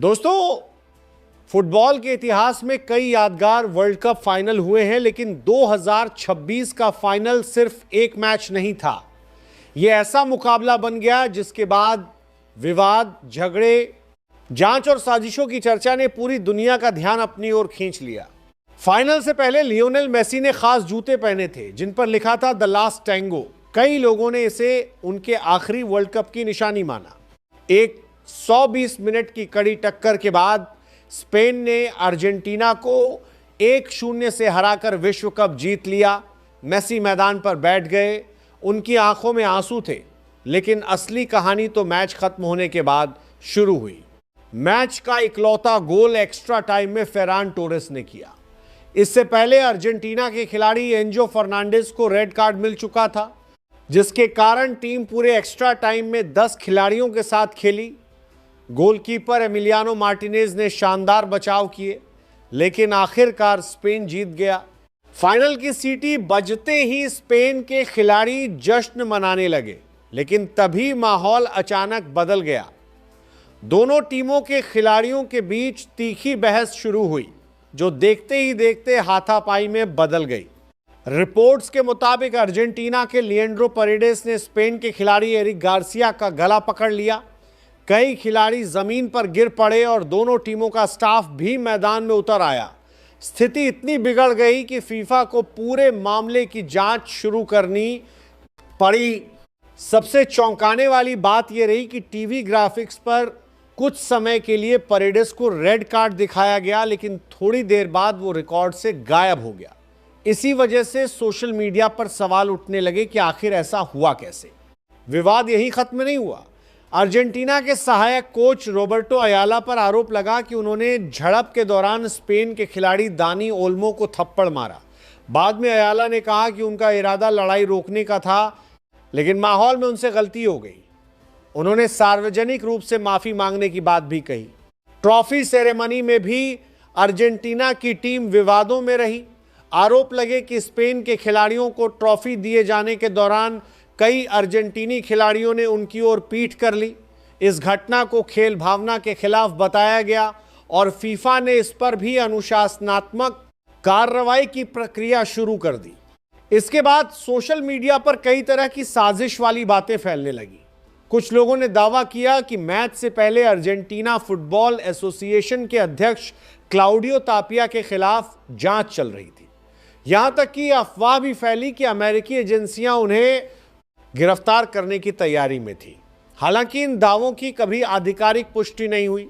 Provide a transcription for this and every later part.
दोस्तों, फुटबॉल के इतिहास में कई यादगार वर्ल्ड कप फाइनल हुए हैं, लेकिन 2026 का फाइनल सिर्फ एक मैच नहीं था। यह ऐसा मुकाबला बन गया जिसके बाद विवाद, झगड़े, जांच और साजिशों की चर्चा ने पूरी दुनिया का ध्यान अपनी ओर खींच लिया। फाइनल से पहले लियोनेल मेसी ने खास जूते पहने थे जिन पर लिखा था द लास्ट टैंगो। कई लोगों ने इसे उनके आखिरी वर्ल्ड कप की निशानी माना। एक 120 मिनट की कड़ी टक्कर के बाद स्पेन ने अर्जेंटीना को 1-0 से हराकर विश्व कप जीत लिया। मेसी मैदान पर बैठ गए, उनकी आंखों में आंसू थे, लेकिन असली कहानी तो मैच खत्म होने के बाद शुरू हुई। मैच का इकलौता गोल एक्स्ट्रा टाइम में फेरान टोरेस ने किया। इससे पहले अर्जेंटीना के खिलाड़ी एंजो फर्नांडिस को रेड कार्ड मिल चुका था, जिसके कारण टीम पूरे एक्स्ट्रा टाइम में 10 खिलाड़ियों के साथ खेली। गोलकीपर एमिलियानो मार्टिनेज ने शानदार बचाव किए, लेकिन आखिरकार स्पेन जीत गया। फाइनल की सीटी बजते ही स्पेन के खिलाड़ी जश्न मनाने लगे, लेकिन तभी माहौल अचानक बदल गया। दोनों टीमों के खिलाड़ियों के बीच तीखी बहस शुरू हुई, जो देखते ही देखते हाथापाई में बदल गई। रिपोर्ट्स के मुताबिक अर्जेंटीना के लिएंड्रो परेडेस ने स्पेन के खिलाड़ी एरिक गार्सिया का गला पकड़ लिया। कई खिलाड़ी जमीन पर गिर पड़े और दोनों टीमों का स्टाफ भी मैदान में उतर आया। स्थिति इतनी बिगड़ गई कि फीफा को पूरे मामले की जांच शुरू करनी पड़ी। सबसे चौंकाने वाली बात यह रही कि टीवी ग्राफिक्स पर कुछ समय के लिए परेडेस को रेड कार्ड दिखाया गया, लेकिन थोड़ी देर बाद वो रिकॉर्ड से गायब हो गया। इसी वजह से सोशल मीडिया पर सवाल उठने लगे कि आखिर ऐसा हुआ कैसे। विवाद यही खत्म नहीं हुआ। अर्जेंटीना के सहायक कोच रोबर्टो अयाला पर आरोप लगा कि उन्होंने झड़प के दौरान स्पेन के खिलाड़ी दानी ओल्मो को थप्पड़ मारा। बाद में अयाला ने कहा कि उनका इरादा लड़ाई रोकने का था, लेकिन माहौल में उनसे गलती हो गई। उन्होंने सार्वजनिक रूप से माफी मांगने की बात भी कही। ट्रॉफी सेरेमनी में भी अर्जेंटीना की टीम विवादों में रही। आरोप लगे कि स्पेन के खिलाड़ियों को ट्रॉफी दिए जाने के दौरान कई अर्जेंटीनी खिलाड़ियों ने उनकी ओर पीठ कर ली। इस घटना को खेल भावना के खिलाफ बताया गया और फीफा ने इस पर भी अनुशासनात्मक कार्रवाई की प्रक्रिया शुरू कर दी। इसके बाद सोशल मीडिया पर कई तरह की साजिश वाली बातें फैलने लगी। कुछ लोगों ने दावा किया कि मैच से पहले अर्जेंटीना फुटबॉल एसोसिएशन के अध्यक्ष क्लाउडियो तापिया के खिलाफ जांच चल रही थी। यहां तक कि अफवाह भी फैली कि अमेरिकी एजेंसियां उन्हें गिरफ्तार करने की तैयारी में थी। हालांकि इन दावों की कभी आधिकारिक पुष्टि नहीं हुई।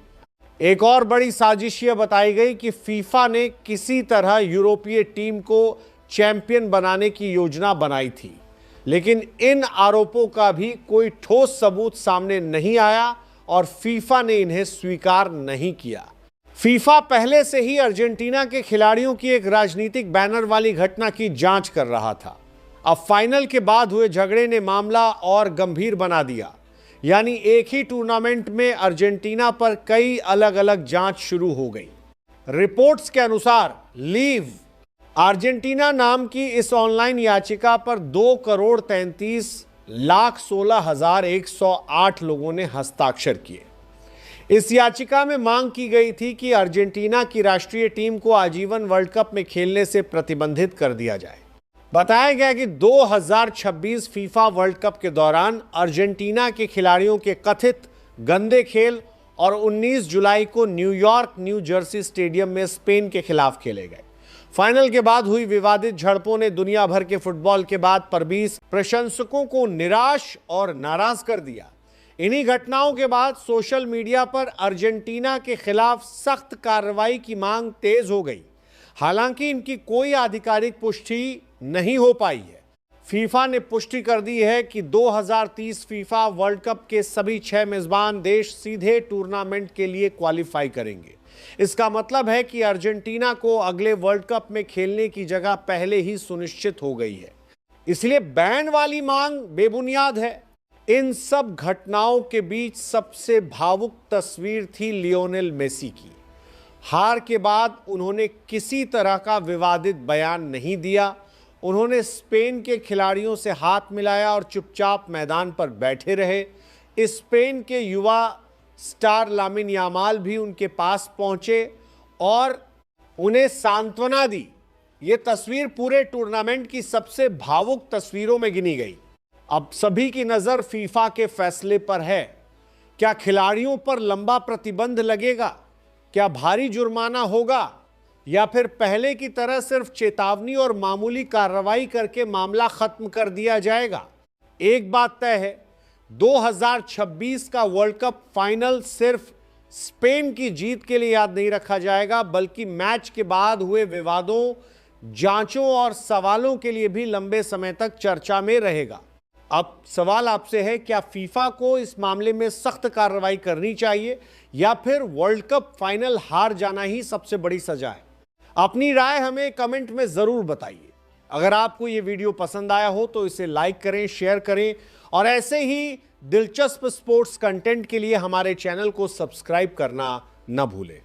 एक और बड़ी साजिश यह बताई गई कि फीफा ने किसी तरह यूरोपीय टीम को चैंपियन बनाने की योजना बनाई थी, लेकिन इन आरोपों का भी कोई ठोस सबूत सामने नहीं आया और फीफा ने इन्हें स्वीकार नहीं किया। फीफा पहले से ही अर्जेंटीना के खिलाड़ियों की एक राजनीतिक बैनर वाली घटना की जांच कर रहा था। अब फाइनल के बाद हुए झगड़े ने मामला और गंभीर बना दिया। यानी एक ही टूर्नामेंट में अर्जेंटीना पर कई अलग अलग जांच शुरू हो गई। रिपोर्ट्स के अनुसार लीव अर्जेंटीना नाम की इस ऑनलाइन याचिका पर 2,33,16,108 लोगों ने हस्ताक्षर किए। इस याचिका में मांग की गई थी कि अर्जेंटीना की राष्ट्रीय टीम को आजीवन वर्ल्ड कप में खेलने से प्रतिबंधित कर दिया जाए। बताया गया कि 2026 फीफा वर्ल्ड कप के दौरान अर्जेंटीना के खिलाड़ियों के कथित गंदे खेल और 19 जुलाई को न्यूयॉर्क न्यू जर्सी स्टेडियम में स्पेन के खिलाफ खेले गए। फाइनल के बाद हुई विवादित झड़पों ने दुनिया भर के फुटबॉल के बाद 20 प्रशंसकों को निराश और नाराज कर दिया। इन्हीं घटनाओं के बाद सोशल मीडिया पर अर्जेंटीना के खिलाफ सख्त कार्रवाई की मांग तेज हो गई। हालांकि इनकी कोई आधिकारिक पुष्टि नहीं हो पाई है। फीफा ने पुष्टि कर दी है कि 2030 फीफा वर्ल्ड कप के सभी 6 मेजबान देश सीधे टूर्नामेंट के लिए क्वालिफाई करेंगे। इसका मतलब है कि अर्जेंटीना को अगले वर्ल्ड कप में खेलने की जगह पहले ही सुनिश्चित हो गई है। इसलिए बैन वाली मांग बेबुनियाद है। इन सब घटनाओं के बीच सबसे भावुक तस्वीर थी लियोनेल मेसी की। हार के बाद उन्होंने किसी तरह का विवादित बयान नहीं दिया। उन्होंने स्पेन के खिलाड़ियों से हाथ मिलाया और चुपचाप मैदान पर बैठे रहे। स्पेन के युवा स्टार लामिन यामाल भी उनके पास पहुंचे और उन्हें सांत्वना दी। यह तस्वीर पूरे टूर्नामेंट की सबसे भावुक तस्वीरों में गिनी गई। अब सभी की नजर फीफा के फैसले पर है। क्या खिलाड़ियों पर लंबा प्रतिबंध लगेगा? क्या भारी जुर्माना होगा? या फिर पहले की तरह सिर्फ चेतावनी और मामूली कार्रवाई करके मामला खत्म कर दिया जाएगा? एक बात तय है, 2026 का वर्ल्ड कप फाइनल सिर्फ स्पेन की जीत के लिए याद नहीं रखा जाएगा, बल्कि मैच के बाद हुए विवादों, जांचों और सवालों के लिए भी लंबे समय तक चर्चा में रहेगा। अब सवाल आपसे है, क्या फीफा को इस मामले में सख्त कार्रवाई करनी चाहिए या फिर वर्ल्ड कप फाइनल हार जाना ही सबसे बड़ी सजा है? अपनी राय हमें कमेंट में जरूर बताइए। अगर आपको यह वीडियो पसंद आया हो तो इसे लाइक करें, शेयर करें और ऐसे ही दिलचस्प स्पोर्ट्स कंटेंट के लिए हमारे चैनल को सब्सक्राइब करना न भूलें।